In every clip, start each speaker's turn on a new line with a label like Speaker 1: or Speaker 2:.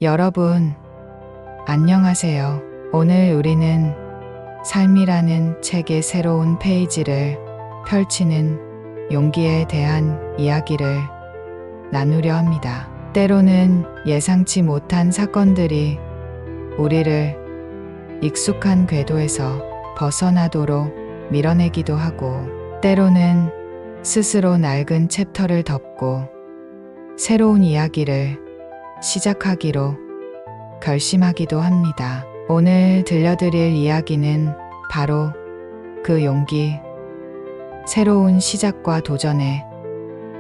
Speaker 1: 여러분, 안녕하세요. 오늘 우리는 삶이라는 책의 새로운 페이지를 펼치는 용기에 대한 이야기를 나누려 합니다. 때로는 예상치 못한 사건들이 우리를 익숙한 궤도에서 벗어나도록 밀어내기도 하고, 때로는 스스로 낡은 챕터를 덮고 새로운 이야기를 시작하기로 결심하기도 합니다. 오늘 들려드릴 이야기는 바로 그 용기, 새로운 시작과 도전에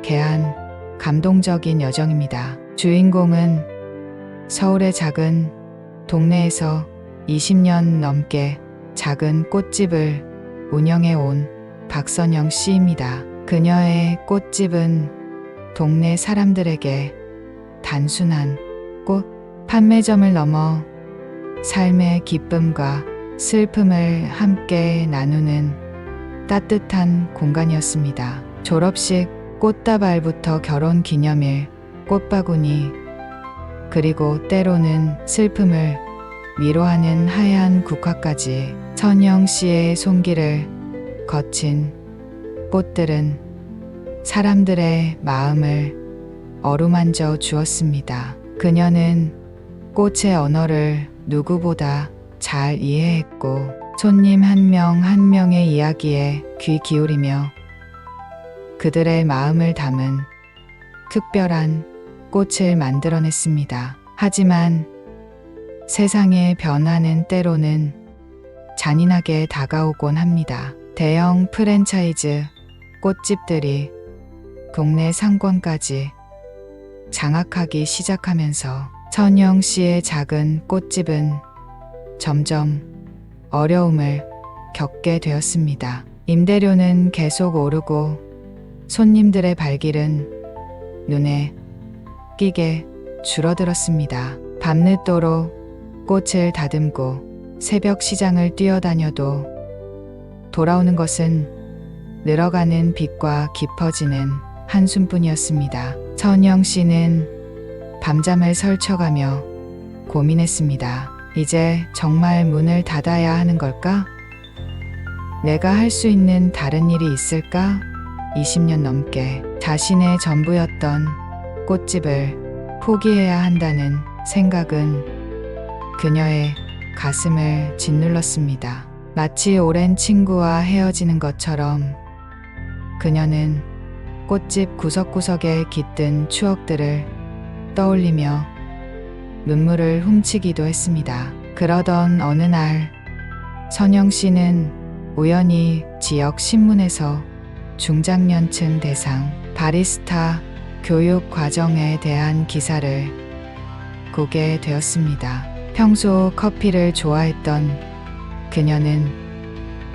Speaker 1: 개한 감동적인 여정입니다. 주인공은 서울의 작은 동네에서 20년 넘게 작은 꽃집을 운영해 온 박선영 씨입니다. 그녀의 꽃집은 동네 사람들에게 단순한 꽃 판매점을 넘어 삶의 기쁨과 슬픔을 함께 나누는 따뜻한 공간이었습니다. 졸업식 꽃다발부터 결혼 기념일 꽃바구니, 그리고 때로는 슬픔을 위로하는 하얀 국화까지 선영 씨의 손길을 거친 꽃들은 사람들의 마음을 어루만져 주었습니다. 그녀는 꽃의 언어를 누구보다 잘 이해했고, 손님 한 명 한 명의 이야기에 귀 기울이며 그들의 마음을 담은 특별한 꽃을 만들어냈습니다. 하지만 세상의 변화는 때로는 잔인하게 다가오곤 합니다. 대형 프랜차이즈 꽃집들이 동네 상권까지 장악하기 시작하면서 선영 씨의 작은 꽃집은 점점 어려움을 겪게 되었습니다. 임대료는 계속 오르고 손님들의 발길은 눈에 띄게 줄어들었습니다. 밤늦도록 꽃을 다듬고 새벽 시장을 뛰어다녀도 돌아오는 것은 늘어가는 빛과 깊어지는 한숨뿐이었습니다. 선영 씨는 밤잠을 설쳐가며 고민했습니다. 이제 정말 문을 닫아야 하는 걸까? 내가 할 수 있는 다른 일이 있을까? 20년 넘게 자신의 전부였던 꽃집을 포기해야 한다는 생각은 그녀의 가슴을 짓눌렀습니다. 마치 오랜 친구와 헤어지는 것처럼 그녀는 꽃집 구석구석에 깃든 추억들을 떠올리며 눈물을 훔치기도 했습니다. 그러던 어느 날 선영 씨는 우연히 지역 신문에서 중장년층 대상 바리스타 교육 과정에 대한 기사를 보게 되었습니다. 평소 커피를 좋아했던 그녀는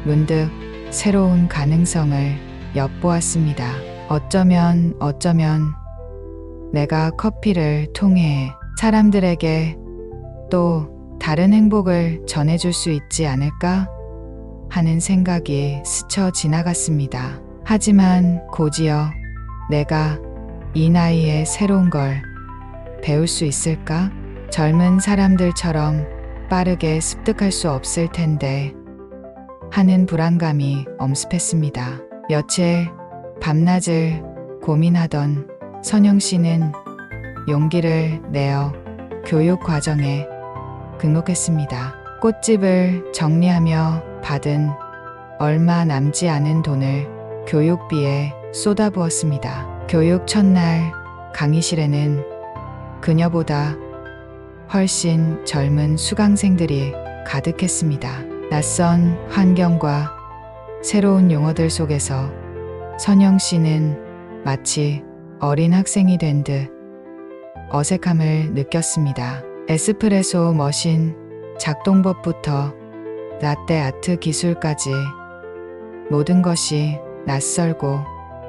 Speaker 1: 문득 새로운 가능성을 엿보았습니다. 어쩌면 내가 커피를 통해 사람들에게 또 다른 행복을 전해줄 수 있지 않을까 하는 생각이 스쳐 지나갔습니다. 하지만 곧이어 내가 이 나이에 새로운 걸 배울 수 있을까? 젊은 사람들처럼 빠르게 습득할 수 없을 텐데 하는 불안감이 엄습했습니다. 며칠 밤낮을 고민하던 선영 씨는 용기를 내어 교육 과정에 등록했습니다. 꽃집을 정리하며 받은 얼마 남지 않은 돈을 교육비에 쏟아부었습니다. 교육 첫날 강의실에는 그녀보다 훨씬 젊은 수강생들이 가득했습니다. 낯선 환경과 새로운 용어들 속에서 선영 씨는 마치 어린 학생이 된 듯 어색함을 느꼈습니다. 에스프레소 머신 작동법부터 라떼 아트 기술까지 모든 것이 낯설고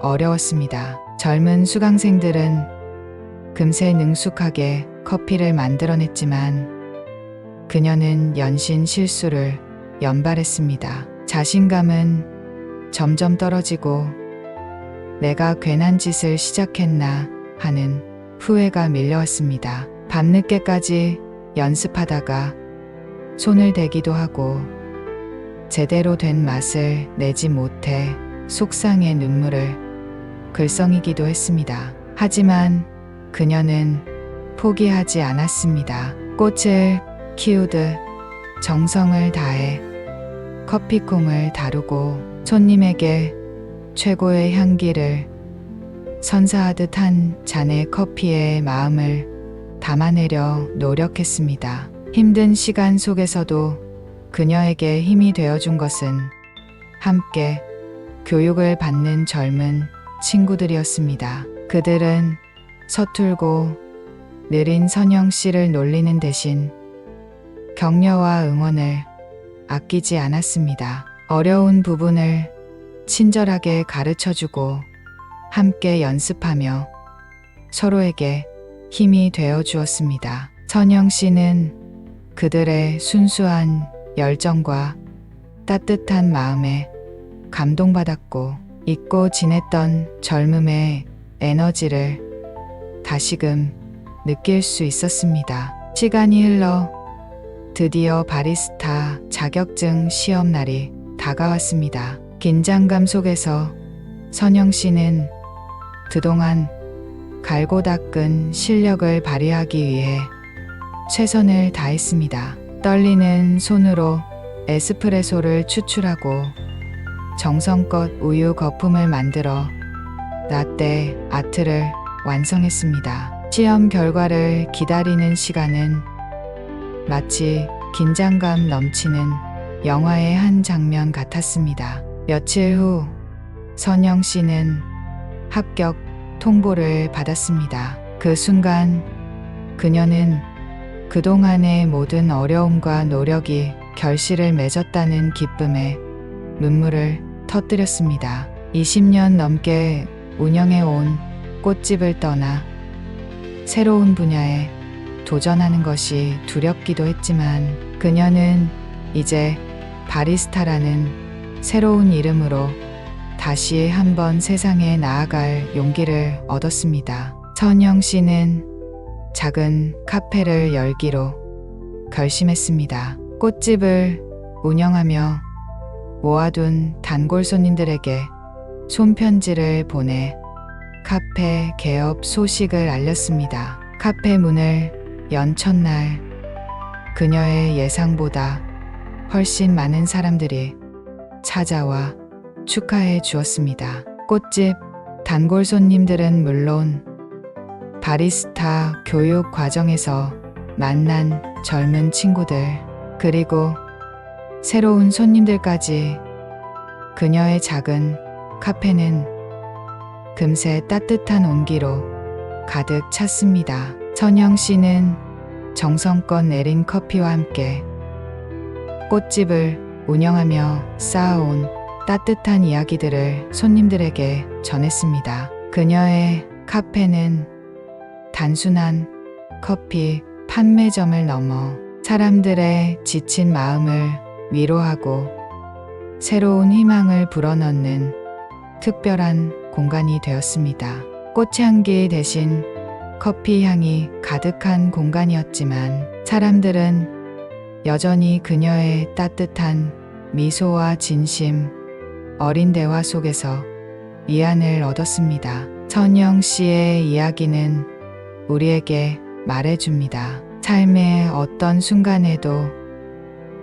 Speaker 1: 어려웠습니다. 젊은 수강생들은 금세 능숙하게 커피를 만들어냈지만 그녀는 연신 실수를 연발했습니다. 자신감은 점점 떨어지고 내가 괜한 짓을 시작했나 하는 후회가 밀려왔습니다. 밤늦게까지 연습하다가 손을 대기도 하고 제대로 된 맛을 내지 못해 속상해 눈물을 글썽이기도 했습니다. 하지만 그녀는 포기하지 않았습니다. 꽃을 키우듯 정성을 다해 커피콩을 다루고 손님에게 최고의 향기를 선사하듯 한 잔의 커피에 마음을 담아내려 노력했습니다. 힘든 시간 속에서도 그녀에게 힘이 되어준 것은 함께 교육을 받는 젊은 친구들이었습니다. 그들은 서툴고 느린 선영 씨를 놀리는 대신 격려와 응원을 아끼지 않았습니다. 어려운 부분을 친절하게 가르쳐주고 함께 연습하며 서로에게 힘이 되어 주었습니다. 선영 씨는 그들의 순수한 열정과 따뜻한 마음에 감동받았고 잊고 지냈던 젊음의 에너지를 다시금 느낄 수 있었습니다. 시간이 흘러 드디어 바리스타 자격증 시험 날이 다가왔습니다. 긴장감 속에서 선영 씨는 그동안 갈고 닦은 실력을 발휘하기 위해 최선을 다했습니다. 떨리는 손으로 에스프레소를 추출하고 정성껏 우유 거품을 만들어 라떼 아트를 완성했습니다. 시험 결과를 기다리는 시간은 마치 긴장감 넘치는 영화의 한 장면 같았습니다. 며칠 후 선영 씨는 합격 통보를 받았습니다. 그 순간 그녀는 그동안의 모든 어려움과 노력이 결실을 맺었다는 기쁨에 눈물을 터뜨렸습니다. 20년 넘게 운영해온 꽃집을 떠나 새로운 분야에 도전하는 것이 두렵기도 했지만 그녀는 이제 바리스타라는 새로운 이름으로 다시 한번 세상에 나아갈 용기를 얻었습니다. 선영 씨는 작은 카페를 열기로 결심했습니다. 꽃집을 운영하며 모아둔 단골 손님들에게 손편지를 보내 카페 개업 소식을 알렸습니다. 카페 문을 연 첫날 그녀의 예상보다 훨씬 많은 사람들이 찾아와 축하해 주었습니다. 꽃집 단골 손님들은 물론 바리스타 교육 과정에서 만난 젊은 친구들 그리고 새로운 손님들까지 그녀의 작은 카페는 금세 따뜻한 온기로 가득 찼습니다. 선영 씨는 정성껏 내린 커피와 함께 꽃집을 운영하며 쌓아온 따뜻한 이야기들을 손님들에게 전했습니다. 그녀의 카페는 단순한 커피 판매점을 넘어 사람들의 지친 마음을 위로하고 새로운 희망을 불어넣는 특별한 공간이 되었습니다. 꽃향기 대신 커피 향이 가득한 공간이었지만 사람들은 여전히 그녀의 따뜻한 미소와 진심 어린 대화 속에서 위안을 얻었습니다. 선영 씨의 이야기는 우리에게 말해줍니다. 삶의 어떤 순간에도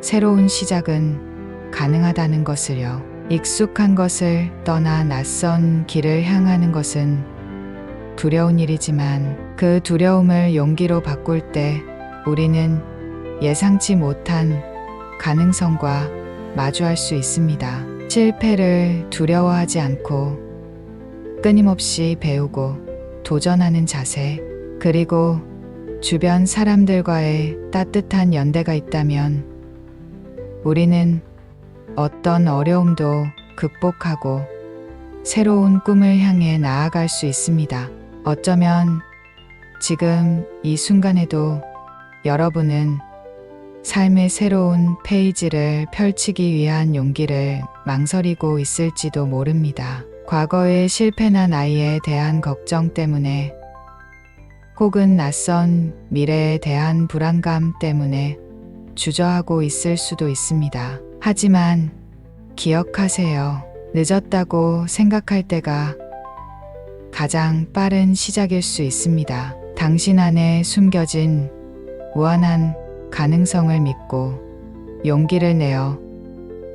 Speaker 1: 새로운 시작은 가능하다는 것을요. 익숙한 것을 떠나 낯선 길을 향하는 것은 두려운 일이지만 그 두려움을 용기로 바꿀 때 우리는 예상치 못한 가능성과 마주할 수 있습니다. 실패를 두려워하지 않고 끊임없이 배우고 도전하는 자세, 그리고 주변 사람들과의 따뜻한 연대가 있다면 우리는 어떤 어려움도 극복하고 새로운 꿈을 향해 나아갈 수 있습니다. 어쩌면 지금 이 순간에도 여러분은 삶의 새로운 페이지를 펼치기 위한 용기를 망설이고 있을지도 모릅니다. 과거의 실패나 나이에 대한 걱정 때문에 혹은 낯선 미래에 대한 불안감 때문에 주저하고 있을 수도 있습니다. 하지만 기억하세요. 늦었다고 생각할 때가 가장 빠른 시작일 수 있습니다. 당신 안에 숨겨진 무한한 가능성을 믿고 용기를 내어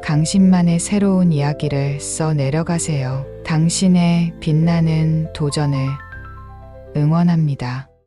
Speaker 1: 당신만의 새로운 이야기를 써 내려가세요. 당신의 빛나는 도전을 응원합니다.